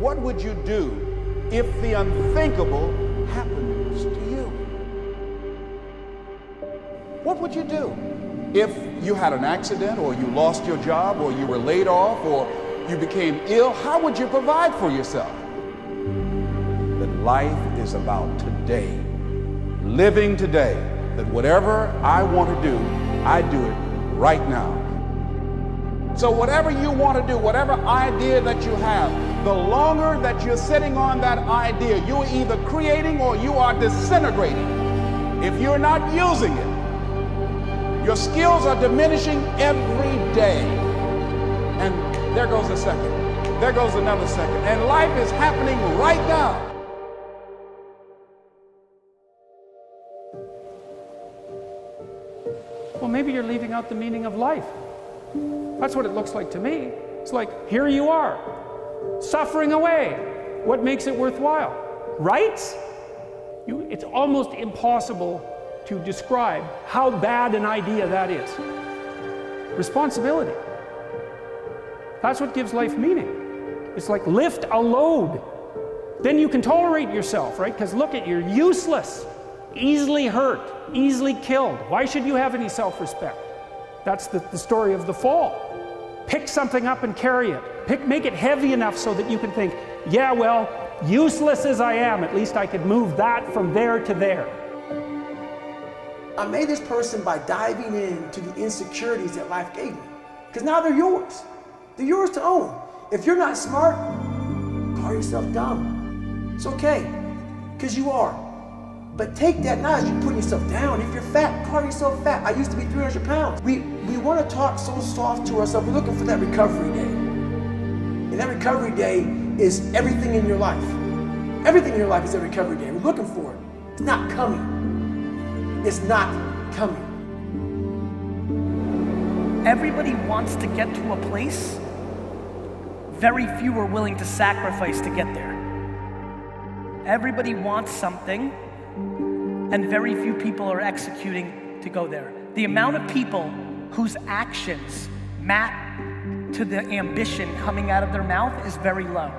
what would you do if the unthinkable happens to you? What would you do if you had an accident, or you lost your job, or you were laid off, or you became ill? How would you provide for yourself? That life is about today, living today, that whatever I want to do, I do it right now. So whatever you want to do, whatever idea that you have, the longer that you're sitting on that idea, you're either creating or you are disintegrating. If you're not using it, your skills are diminishing every day. And there goes a second. There goes another second. And life is happening right now. Well, maybe you're leaving out the meaning of life. That's what it looks like to me. It's like, here you are, suffering away. What makes it worthwhile? Rights? It's almost impossible to describe how bad an idea that is. Responsibility. That's what gives life meaning. It's like lift a load. Then you can tolerate yourself, right? Because look at, you're useless, easily hurt, easily killed. Why should you have any self-respect? That's the story of the fall. Pick something up and carry it. Make it heavy enough so that you can think, yeah, well, useless as I am, at least I could move that from there to there. I made this person by diving into the insecurities that life gave me. Because now they're yours. They're yours to own. If you're not smart, call yourself dumb. It's okay, because you are. But take that not as you putting yourself down. If you're fat, call yourself fat. I used to be 300 pounds. We want to talk so soft to ourselves. We're looking for that recovery day. And that recovery day is everything in your life. Everything in your life is a recovery day. We're looking for it. It's not coming. It's not coming. Everybody wants to get to a place. Very few are willing to sacrifice to get there. Everybody wants something, and very few people are executing to go there. The amount of people whose actions map to the ambition coming out of their mouth is very low.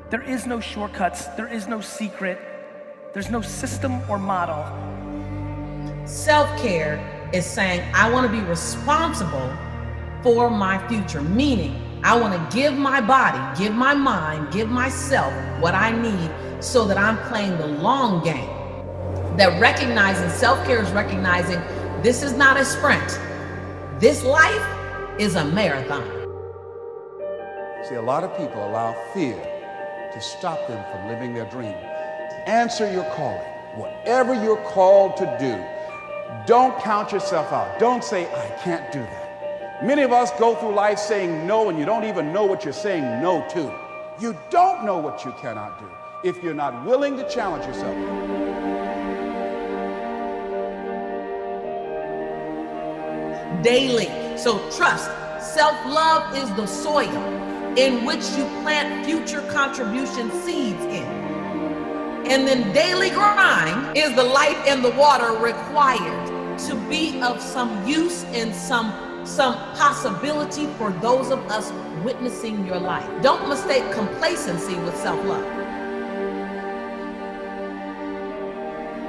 There is no shortcuts, there is no secret, there's no system or model. Self-care is saying, I want to be responsible for my future, meaning I want to give my body, give my mind, give myself what I need so that I'm playing the long game. That recognizing, self-care is recognizing this is not a sprint. This life is a marathon. See, a lot of people allow fear to stop them from living their dream. Answer your calling. Whatever you're called to do, don't count yourself out. Don't say, I can't do that. Many of us go through life saying no, and you don't even know what you're saying no to. You don't know what you cannot do if you're not willing to challenge yourself. Daily. So trust, self-love is the soil in which you plant future contribution seeds in. And then daily grind is the light and the water required to be of some use and some possibility for those of us witnessing your life. Don't mistake complacency with self-love.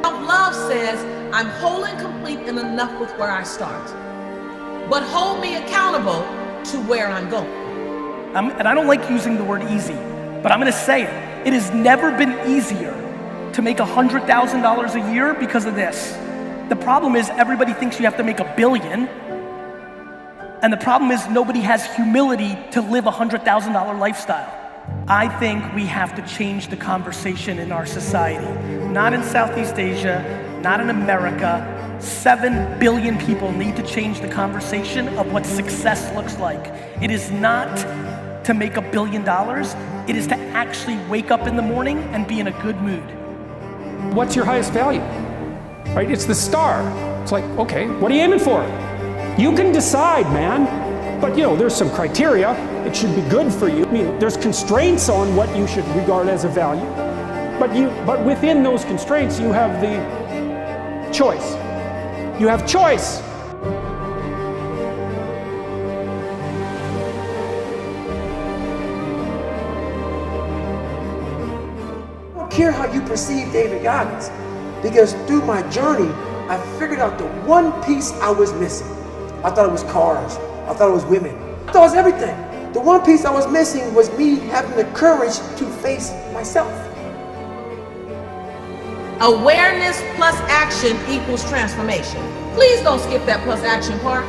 Self-love says, I'm whole and complete and enough with where I start, but hold me accountable to where I'm going. And I don't like using the word easy, but I'm gonna say it. It has never been easier to make $100,000 a year because of this. The problem is everybody thinks you have to make $1 billion, and the problem is nobody has humility to live a $100,000 lifestyle. I think we have to change the conversation in our society. Not in Southeast Asia, not in America. 7 billion people need to change the conversation of what success looks like. It is not to make $1 billion, it is to actually wake up in the morning and be in a good mood. What's your highest value? Right? It's the star. It's like, okay, what are you aiming for? You can decide, man. But there's some criteria. It should be good for you. I mean, there's constraints on what you should regard as a value. But within those constraints, you have the choice. You have choice. care how you perceive David Goggins, because through my journey, I figured out the one piece I was missing. I thought it was cars. I thought it was women. I thought it was everything. The one piece I was missing was me having the courage to face myself. Awareness plus action equals transformation. Please don't skip that plus action part,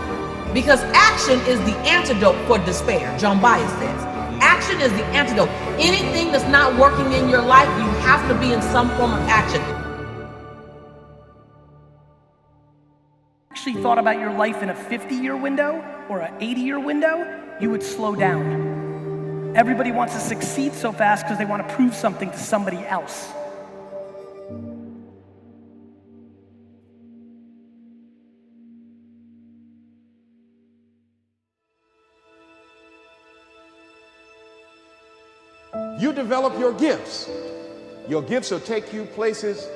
because action is the antidote for despair. John Bias says, action is the antidote. Anything that's not working in your life, you have to be in some form of action. Actually thought about your life in a 50-year window or an 80-year window, you would slow down. Everybody wants to succeed so fast because they want to prove something to somebody else. You develop your gifts. Your gifts will take you places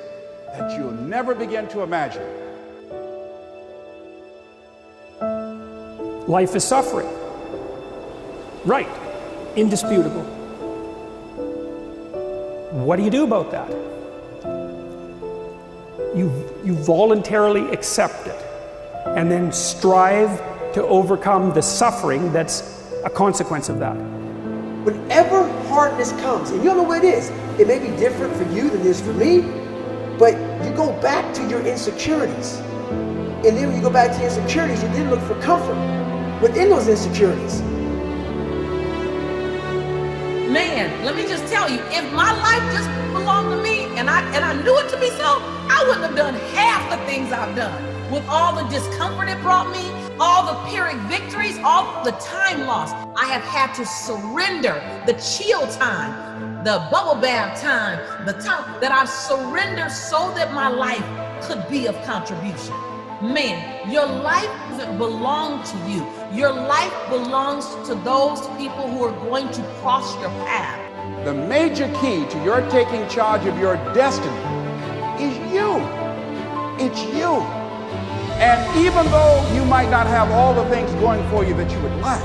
that you'll never begin to imagine. Life is suffering. Right. Indisputable. What do you do about that? You voluntarily accept it and then strive to overcome the suffering that's a consequence of that. Whenever hardness comes, and you don't know what it is, it may be different for you than it is for me, but you go back to your insecurities. And then when you go back to your insecurities, you then look for comfort within those insecurities. Man, let me just tell you, if my life just belonged to me and I knew it to be so, I wouldn't have done half the things I've done. With all the discomfort it brought me, all the Pyrrhic victories, all the time lost, I have had to surrender the chill time, the bubble bath time, the time that I've surrendered so that my life could be of contribution. Man, your life doesn't belong to you. Your life belongs to those people who are going to cross your path. The major key to your taking charge of your destiny is you. It's you. And even though you might not have all the things going for you that you would like,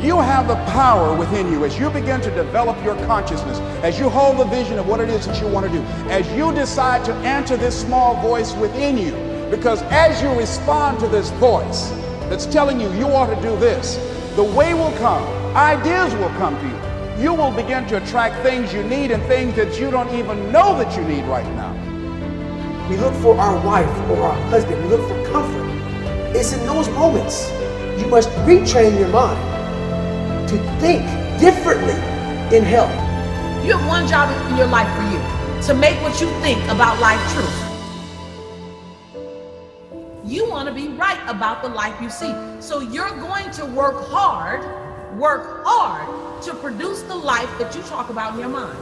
you have the power within you as you begin to develop your consciousness, as you hold the vision of what it is that you want to do, as you decide to answer this small voice within you. Because as you respond to this voice that's telling you you ought to do this, the way will come, ideas will come to you. You will begin to attract things you need and things that you don't even know that you need right now. We look for our wife or our husband. We look for comfort. It's in those moments you must retrain your mind to think differently in health. You have one job in your life for you, to make what you think about life true. You want to be right about the life you see. So you're going to work hard to produce the life that you talk about in your mind.